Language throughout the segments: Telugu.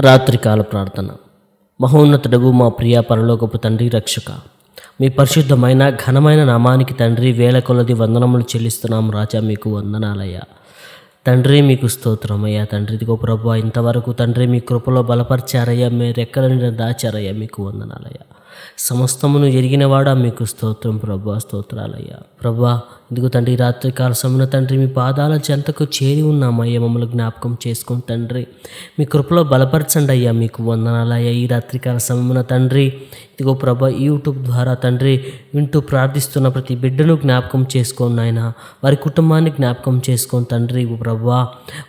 రాత్రికాల ప్రార్థన. మహోన్నతుడగు మా ప్రియ పరలోకపు తండ్రి, రక్షక, మీ పరిశుద్ధమైన ఘనమైన నామానికి తండ్రి వేల కొలది వందనములు చెల్లిస్తున్నాం. రాజా, మీకు వందనాలయ్యా. తండ్రి, మీకు స్తోత్రమయ్యా. తండ్రి, ఇదిగో ప్రభువా, ఇంతవరకు తండ్రి మీ కృపలో బలపరిచారయ్యా, మీరు రెక్కల నిండా దాచారయ్యా, మీకు వందనాలయ్యా. సమస్తమును ఎరిగినవాడా, మీకు స్తోత్రం ప్రభువా, స్తోత్రాలయ్యా. ప్రభువా, ఇదిగో తండ్రి, రాత్రికాల సమయంలో తండ్రి మీ పాదాల చెంతకు చేరి ఉన్నామయ్యా, మమ్మల్ని జ్ఞాపకం చేసుకుని తండ్రి మీ కృపలో బలపరచండి అయ్యా, మీకు వందనాలయ్యా. ఈ రాత్రికాల సమయమున తండ్రి ఇదిగో ప్రభా, యూట్యూబ్ ద్వారా తండ్రి వింటూ ప్రార్థిస్తున్న ప్రతి బిడ్డను జ్ఞాపకం చేసుకోండి ఆయన, వారి కుటుంబాన్ని జ్ఞాపకం చేసుకోండి తండ్రి. ప్రభువా,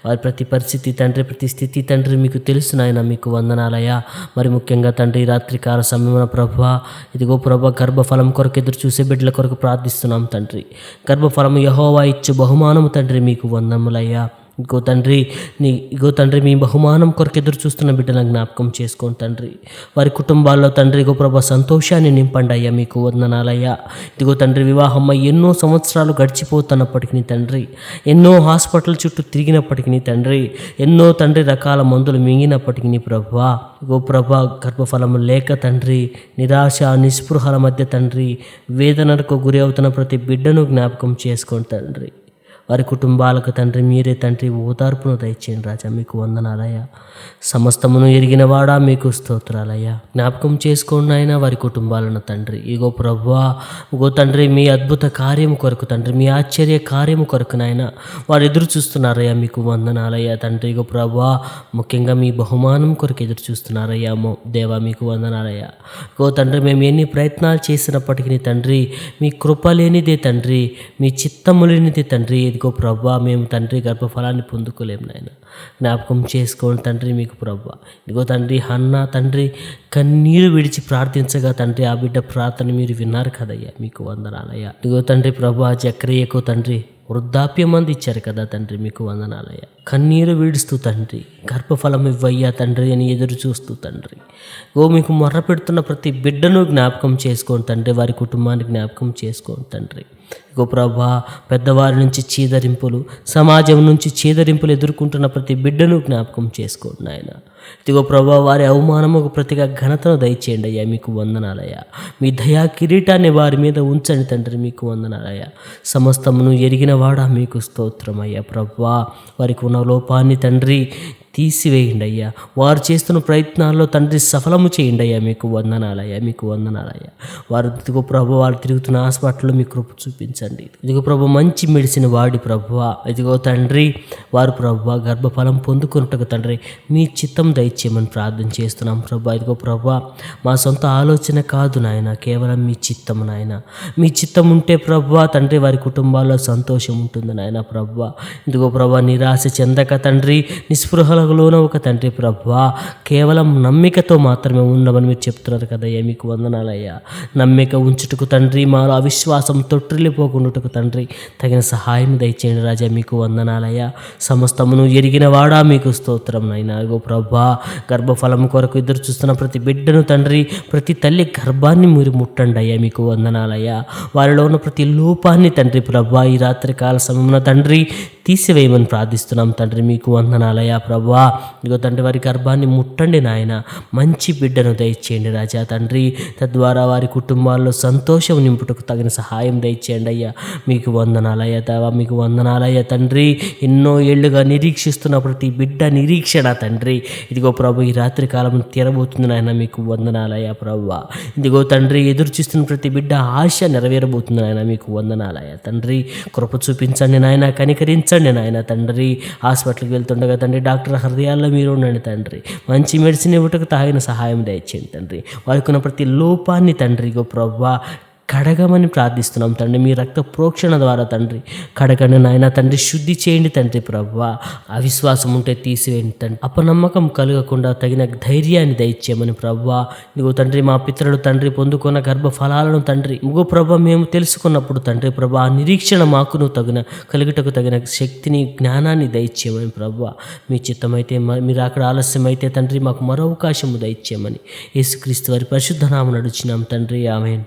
వారి ప్రతి పరిస్థితి తండ్రి, ప్రతి స్థితి తండ్రి మీకు తెలుసు నాయన, మీకు వందనాలయ్యా. మరి ముఖ్యంగా తండ్రి రాత్రికాల సమయమున ప్రభువా, ఇదిగో ప్రభా, గర్భఫలం కొరకు ఎదురు చూసే బిడ్డల కొరకు ప్రార్థిస్తున్నాం తండ్రి. గర్భఫలము యెహోవా ఇచ్చు బహుమానము తండ్రి, మీకు వందనములయ్యా. ఇగో తండ్రి మీ బహుమానం కొరకు ఎదురు చూస్తున్న బిడ్డలను జ్ఞాపకం చేసుకోండి తండ్రి. వారి కుటుంబాల్లో తండ్రి ఇగో ప్రభా సంతోషాన్ని నింపండి అయ్యా, మీకు వందనాలయ్యా. ఇదిగో తండ్రి వివాహం ఎన్నో సంవత్సరాలు గడిచిపోతున్నప్పటికీ తండ్రి, ఎన్నో హాస్పిటల్ చుట్టూ తిరిగినప్పటికీ తండ్రి, ఎన్నో తండ్రి రకాల మందులు మింగినప్పటికీ ప్రభువా, ఇగో ప్రభా, గర్భఫలము లేక తండ్రి నిరాశ నిస్పృహల మధ్య తండ్రి వేదనకు గురి అవుతున్న ప్రతి బిడ్డను జ్ఞాపకం చేసుకోండి తండ్రి. వారి కుటుంబాలకు తండ్రి మీరే తండ్రి ఓదార్పును దయచేయండి రాజా, మీకు వందనాలయ్యా. సమస్తమును ఎరిగినవాడా, మీకు స్తోత్రాలయ్యా. జ్ఞాపకం చేసుకోండి ఆయన వారి కుటుంబాలను తండ్రి. ఇగో ప్రభువా, ఇగో తండ్రి మీ అద్భుత కార్యము కొరకు తండ్రి, మీ ఆశ్చర్య కార్యము కొరకు నాయన వారు ఎదురు చూస్తున్నారయ్యా, మీకు వందనాలయ్యా తండ్రి. ఇగో ప్రభువా, ముఖ్యంగా మీ బహుమానం కొరకు ఎదురు చూస్తున్నారయ్యా దేవా, మీకు వందనాలయ్యా. ఇగో తండ్రి, మేము ఎన్ని ప్రయత్నాలు చేసినప్పటికీ తండ్రి మీ కృప లేనిదే తండ్రి, మీ చిత్తము లేనిదే తండ్రి, ఇదిగో ప్రభా మేము తండ్రి గర్భఫలాన్ని పొందుకోలేము నాయన, జ్ఞాపకం చేసుకోండి తండ్రి. మీకు ప్రభా, ఇదిగో తండ్రి హన్నా తండ్రి కన్నీరు విడిచి ప్రార్థించగా తండ్రి ఆ బిడ్డ ప్రార్థన మీరు విన్నారు కదయ్యా, మీకు వందనాలయ్యా. ఇదిగో తండ్రి ప్రభా, జక్రియకు తండ్రి వృద్ధాప్యం మంది ఇచ్చారు కదా తండ్రి, మీకు వందనాలయ్యా. కన్నీరు వీడుస్తూ తండ్రి గర్భఫలం ఇవ్వయ్యా తండ్రి అని ఎదురు చూస్తూ తండ్రి మీకు మొర్ర పెడుతున్న ప్రతి బిడ్డను జ్ఞాపకం చేసుకోండి తండ్రి, వారి కుటుంబాన్ని జ్ఞాపకం చేసుకోండి తండ్రి. ఇగో ప్రభా, పెద్దవారి నుంచి చీదరింపులు, సమాజం నుంచి చీదరింపులు ఎదుర్కొంటున్న ప్రతి బిడ్డను జ్ఞాపకం చేసుకోండి నాయన. ఇదిగో ప్రభా, వారి అవమానముకు ప్రతిగా ఘనతను దయచేయండి అయ్యా, మీకు వందనాలయ్యా. మీ దయా కిరీటాన్ని వారి మీద ఉంచండి తండ్రి, మీకు వందనాలయ్యా. సమస్తమును ఎరిగిన వాడా, మీకు స్తోత్రమయ్యా. ప్రభా, వారికి ఉన్న లోపాన్ని తండ్రి తీసివేయండి అయ్యా. వారు చేస్తున్న ప్రయత్నాల్లో తండ్రి సఫలము చేయండి అయ్యా, మీకు వందనాలయ్యా, మీకు వందనాలయ్యా. వారు ఇదిగో ప్రభు, వారు తిరుగుతున్న హాస్పిటల్లో మీ కృప చూపించండి. ఇదిగో ప్రభు, మంచి మెడిసిన్ వాడి ప్రభువా, ఇదిగో తండ్రి వారు ప్రభువా గర్భఫలం పొందుకున్నట్టుగా తండ్రి మీ చిత్తం దయచేయమని ప్రార్థన చేస్తున్నాం ప్రభా. ఇదిగో ప్రభా, మా సొంత ఆలోచన కాదు నాయన, కేవలం మీ చిత్తము నాయన. మీ చిత్తం ఉంటే ప్రభువా తండ్రి వారి కుటుంబాల్లో సంతోషం ఉంటుంది నాయన ప్రభువా. ఇదిగో ప్రభా, నిరాశ చెందక తండ్రి, నిస్పృహలోన ఒక తండ్రి ప్రభువా, కేవలం నమ్మికతో మాత్రమే ఉండమని మీరు చెప్తున్నారు కదయ్యా, మీకు వందనాలయ్యా. నమ్మిక ఉంచుటకు తండ్రి, మాలో అవిశ్వాసం తొట్టిల్లిపోకుండాటకు తండ్రి తగిన సహాయం దయచేయండి రాజా, మీకు వందనాలయ్యా. సమస్తమును ఎరిగిన వాడా, మీకు స్తోత్రం నాయనా. ఇగో ప్రభా, గర్భఫలం కొరకు ఎదురు చూస్తున్న ప్రతి బిడ్డను తండ్రి, ప్రతి తల్లి గర్భాన్ని మీరు ముట్టండి అయ్యా, మీకు వందనాలయ్యా. వారిలో ఉన్న ప్రతి లోపాన్ని తండ్రి ప్రభా ఈ రాత్రికాల సమయమున తండ్రి తీసివేయమని ప్రార్థిస్తున్నాం తండ్రి, మీకు వందనాలయ్యా. ప్రభా, ఇదిగో తండ్రి వారి గర్భాన్ని ముట్టండి నాయన, మంచి బిడ్డను దయచేయండి రాజా తండ్రి. తద్వారా వారి కుటుంబాల్లో సంతోషం నింపుటకు తగిన సహాయం దయచేయండి అయ్యా, మీకు వందనాలయ్యా. దేవా, మీకు వందనాలయ్యా తండ్రి. ఎన్నో ఏళ్ళుగా నిరీక్షిస్తున్న ప్రతి బిడ్డ నిరీక్షణ తండ్రి, ఇదిగో ప్రభు ఈ రాత్రి కాలం తీరబోతుంది నాయన, మీకు వందనాలయ్యా. ప్రభా, ఇదిగో తండ్రి ఎదురు చూస్తున్న ప్రతి బిడ్డ ఆశ నెరవేరబోతుంది నాయన, మీకు వందనాలయ్యా తండ్రి. కృప చూపించండి నాయన, కనికరించండి నాయన తండ్రి. హాస్పిటల్కి వెళ్తుండగా తండ్రి డాక్టర్ హృదయాల్లో మీరు ఉండండి తండ్రి, మంచి మెడిసిన్ ఇవ్వటకు తగిన సహాయం దయచేయండి తండ్రి. వారికి ఉన్న ప్రతి లోపాన్ని తండ్రి ఇగో ప్రభా కడగమని ప్రార్థిస్తున్నాం తండ్రి. మీ రక్త ప్రోక్షణ ద్వారా తండ్రి కడగండి నాయన తండ్రి, శుద్ధి చేయండి తండ్రి ప్రభువా. అవిశ్వాసం ఉంటే తీసివేయండి తండ్రి, అపనమ్మకం కలగకుండా తగిన ధైర్యాన్ని దయచేయమని ప్రభువా. ఇదిగో తండ్రి, మా పితరులు తండ్రి పొందుకున్న గర్భ ఫలాలను తండ్రి ఇదిగో ప్రభా మేము తెలుసుకున్నప్పుడు తండ్రి ప్రభా ఆ నిరీక్షణ మాకును కలుగుటకు తగిన శక్తిని, జ్ఞానాన్ని దయచేయమని ప్రభువా. మీ చిత్తమైతే మీరు అక్కడ ఆలస్యమైతే తండ్రి మాకు మరో అవకాశము దయచేయమని యేసుక్రీస్తు వారి పరిశుద్ధ నామమున అడుగుచున్నాం తండ్రి, ఆమేన్.